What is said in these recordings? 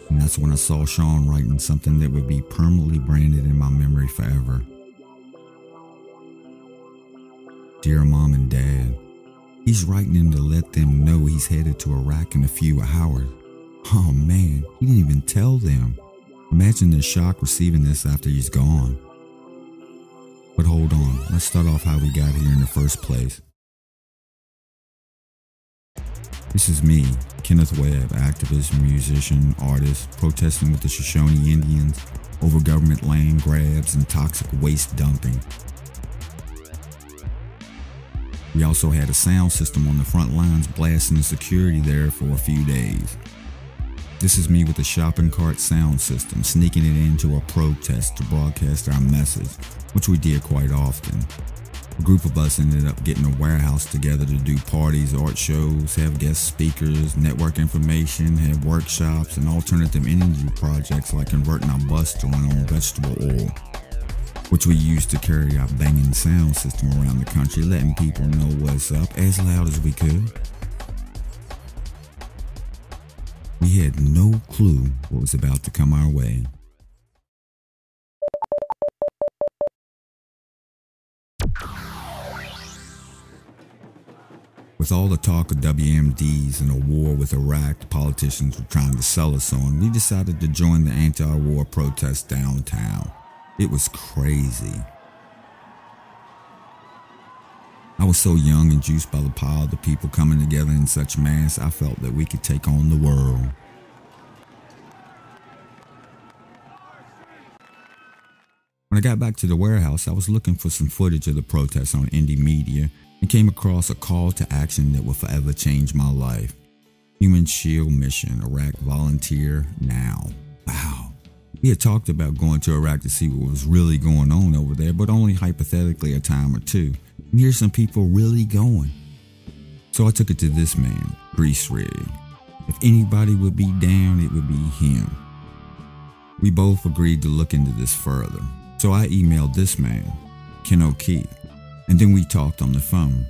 And that's when I saw Sean writing something that would be permanently branded in my memory forever. Dear Mom and Dad, he's writing them to let them know he's headed to Iraq in a few hours. Oh man, he didn't even tell them. Imagine their shock receiving this after he's gone. But hold on, let's start off how we got here in the first place. This is me, Kenneth Webb, activist, musician, artist, protesting with the Shoshone Indians over government land grabs and toxic waste dumping. We also had a sound system on the front lines blasting the security there for a few days. This is me with a shopping cart sound system, sneaking it into a protest to broadcast our message, which we did quite often. A group of us ended up getting a warehouse together to do parties, art shows, have guest speakers, network information, have workshops, and alternative energy projects like converting our bus to run on vegetable oil, which we used to carry our banging sound system around the country, letting people know what's up as loud as we could. We had no clue what was about to come our way. With all the talk of WMDs and a war with Iraq the politicians were trying to sell us on, we decided to join the anti-war protests downtown. It was crazy. I was so young and juiced by the power of the people coming together in such mass, I felt that we could take on the world. When I got back to the warehouse, I was looking for some footage of the protests on indie media and came across a call to action that will forever change my life. Human Shield Mission, Iraq Volunteer Now. Wow. We had talked about going to Iraq to see what was really going on over there, but only hypothetically a time or two. And here's some people really going. So I took it to this man, Greaserig. If anybody would be down, it would be him. We both agreed to look into this further. So I emailed this man, Kenneth Webb, and then we talked on the phone.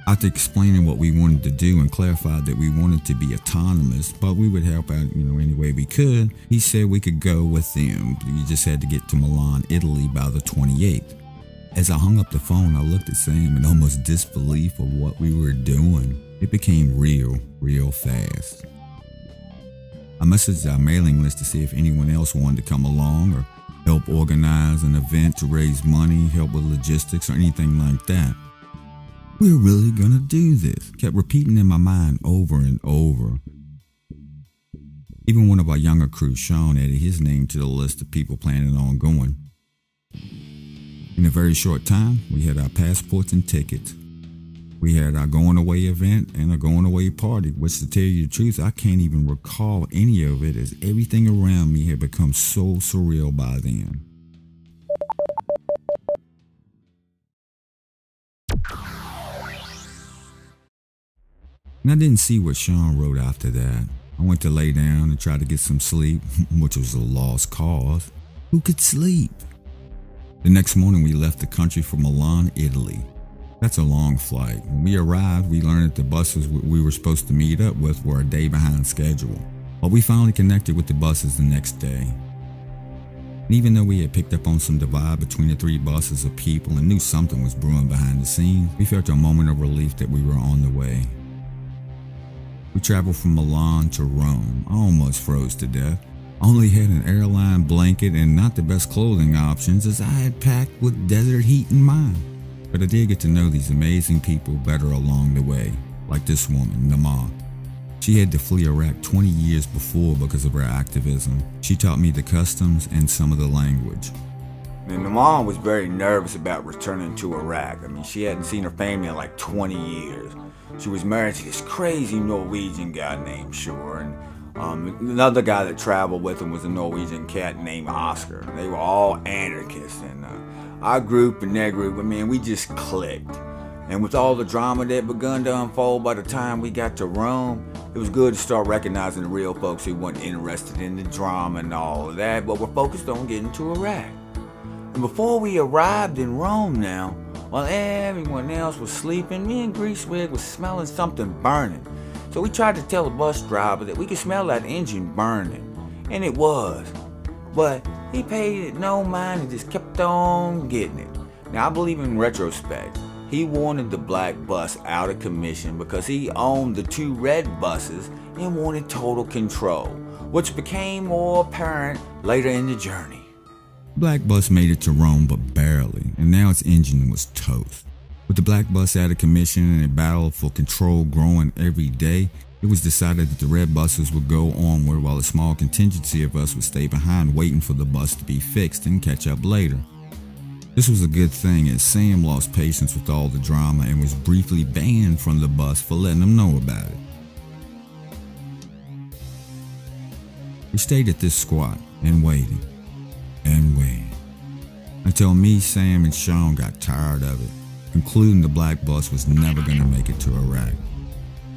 After explaining what we wanted to do and clarified that we wanted to be autonomous, but we would help out, any way we could, he said we could go with them. We just had to get to Milan, Italy by the 28th. As I hung up the phone, I looked at Sam in almost disbelief of what we were doing. It became real fast. I messaged our mailing list to see if anyone else wanted to come along or help organize an event to raise money, help with logistics, or anything like that. We're really gonna do this. Kept repeating in my mind over and over. Even one of our younger crew, Sean, added his name to the list of people planning on going. In a very short time, we had our passports and tickets. We had our going away event and a going away party, which to tell you the truth, I can't even recall any of it as everything around me had become so surreal by then. And I didn't see what Sean wrote after that. I went to lay down and try to get some sleep, which was a lost cause. Who could sleep? The next morning we left the country for Milan, Italy. That's a long flight. When we arrived, we learned that the buses we were supposed to meet up with were a day behind schedule. But we finally connected with the buses the next day. And even though we had picked up on some divide between the three buses of people and knew something was brewing behind the scenes, we felt a moment of relief that we were on the way. We traveled from Milan to Rome. I almost froze to death. I only had an airline blanket and not the best clothing options as I had packed with desert heat in mind. But I did get to know these amazing people better along the way, like this woman, Nama. She had to flee Iraq 20 years before because of her activism. She taught me the customs and some of the language. And Nama was very nervous about returning to Iraq. She hadn't seen her family in like 20 years. She was married to this crazy Norwegian guy named Shore, and another guy that traveled with him was a Norwegian cat named Oscar. They were all anarchists, and our group and their group, we just clicked. And with all the drama that begun to unfold by the time we got to Rome, it was good to start recognizing the real folks who weren't interested in the drama and all of that, but were focused on getting to Iraq. And before we arrived in Rome now, while everyone else was sleeping, me and Greaserig was smelling something burning. So we tried to tell the bus driver that we could smell that engine burning. And it was. But he paid it no mind and just kept on getting it. Now I believe in retrospect, he wanted the black bus out of commission because he owned the 2 red buses and wanted total control, which became more apparent later in the journey. Black bus made it to Rome but barely, and now its engine was toast. With the black bus out of commission and a battle for control growing every day, it was decided that the red buses would go onward while a small contingency of us would stay behind waiting for the bus to be fixed and catch up later. This was a good thing as Sam lost patience with all the drama and was briefly banned from the bus for letting them know about it. We stayed at this squat and waited. And waited. Until me, Sam, and Sean got tired of it, concluding the black bus was never going to make it to Iraq.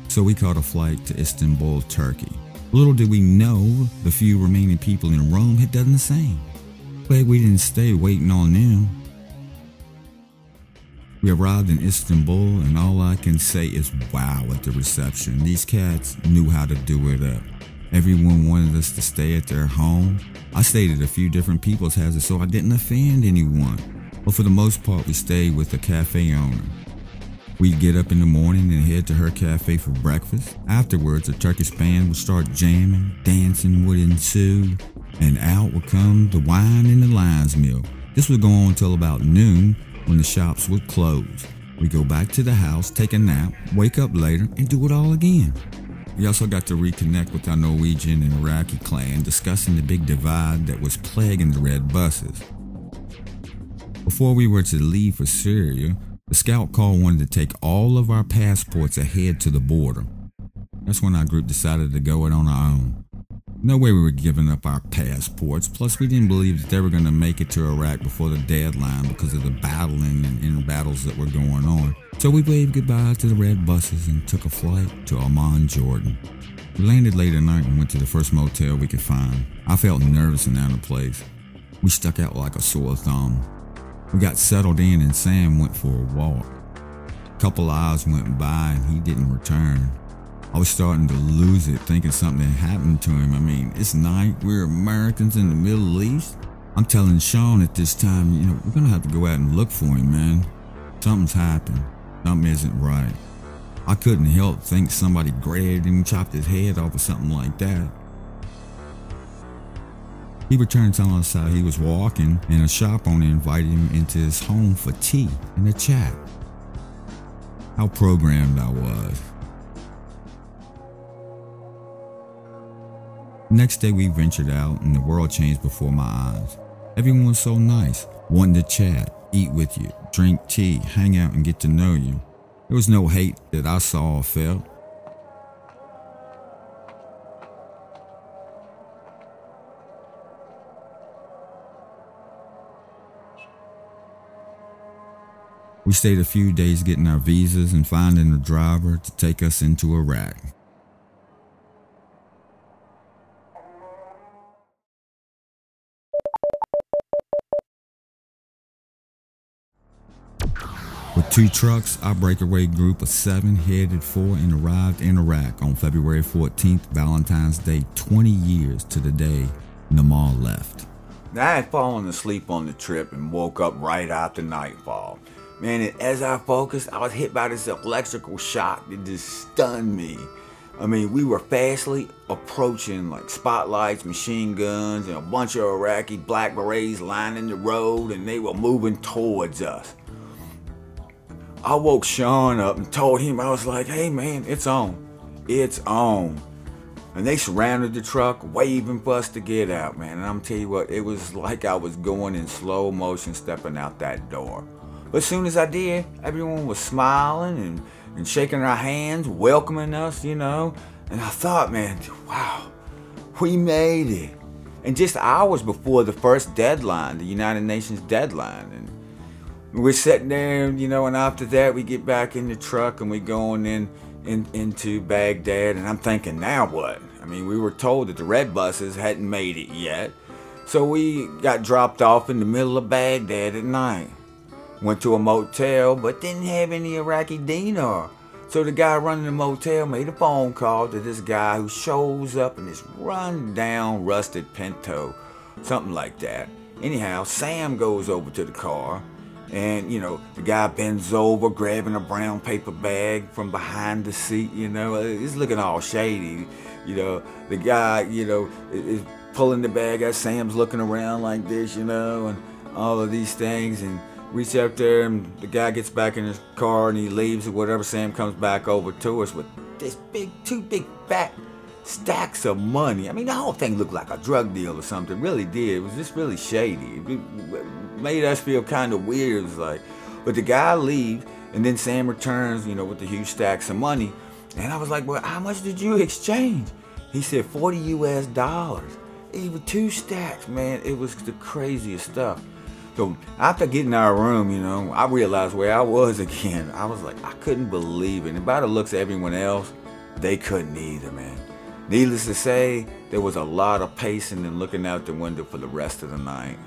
So we caught a flight to Istanbul, Turkey. Little did we know the few remaining people in Rome had done the same. Glad we didn't stay waiting on them. We arrived in Istanbul and all I can say is wow at the reception. These cats knew how to do it up. Everyone wanted us to stay at their home. I stayed at a few different people's houses so I didn't offend anyone. But for the most part, we stayed with the cafe owner. We'd get up in the morning and head to her cafe for breakfast. Afterwards, a Turkish band would start jamming, dancing would ensue, and out would come the wine and the lion's milk. This would go on until about noon when the shops would close. We'd go back to the house, take a nap, wake up later, and do it all again. We also got to reconnect with our Norwegian and Iraqi clan, discussing the big divide that was plaguing the red buses. Before we were to leave for Syria, the scout call wanted to take all of our passports ahead to the border. That's when our group decided to go it on our own. No way we were giving up our passports, plus we didn't believe that they were going to make it to Iraq before the deadline because of the battling and inner battles that were going on. So we waved goodbye to the red buses and took a flight to Amman, Jordan. We landed late at night and went to the first motel we could find. I felt nervous and out of place. We stuck out like a sore thumb. We got settled in and Sam went for a walk. A couple hours went by and he didn't return. I was starting to lose it, thinking something had happened to him. I mean, it's night, we're Americans in the Middle East. I'm telling Sean at this time, we're gonna have to go out and look for him, man. Something's happened. Something isn't right. I couldn't help think somebody grabbed him and chopped his head off or something like that. He returned telling us how he was walking and a shop owner invited him into his home for tea and a chat. How programmed I was. The next day we ventured out and the world changed before my eyes. Everyone was so nice, wanting to chat, eat with you, drink tea, hang out and get to know you. There was no hate that I saw or felt. We stayed a few days getting our visas and finding a driver to take us into Iraq. With 2 trucks, our breakaway group of 7 headed for and arrived in Iraq on February 14th, Valentine's Day, 20 years to the day Namal left. I had fallen asleep on the trip and woke up right after nightfall. Man, and as I focused, I was hit by this electrical shock that just stunned me. I mean, we were fastly approaching like spotlights, machine guns, and a bunch of Iraqi black berets lining the road, and they were moving towards us. I woke Sean up and told him, I was like, hey man, it's on. It's on. And they surrounded the truck, waving for us to get out, man. And I'm telling you what, it was like I was going in slow motion, stepping out that door. But as soon as I did, everyone was smiling and shaking our hands, welcoming us, And I thought, man, wow, we made it. And just hours before the first deadline, the United Nations deadline. And we're sitting there, and after that we get back in the truck and we going into Baghdad, and I'm thinking, now what? I mean, we were told that the red buses hadn't made it yet, so we got dropped off in the middle of Baghdad at night. Went to a motel, but didn't have any Iraqi dinar. So the guy running the motel made a phone call to this guy who shows up in this run-down, rusted Pinto, something like that. Anyhow, Sam goes over to the car, and, the guy bends over, grabbing a brown paper bag from behind the seat, It's looking all shady, The guy, is pulling the bag out. Sam's looking around like this, and all of these things, and reach up there, and the guy gets back in his car and he leaves or whatever. Sam comes back over to us with this two big fat stacks of money. I mean, the whole thing looked like a drug deal or something. It really did. It was just really shady. It made us feel kind of weird. It was like, but the guy leaves, and then Sam returns, with the huge stacks of money. And I was like, well, how much did you exchange? He said $40 US. Even 2 stacks, man. It was the craziest stuff. So after getting our room, I realized where I was again. I was like, I couldn't believe it. And by the looks of everyone else, they couldn't either, man. Needless to say, there was a lot of pacing and looking out the window for the rest of the night.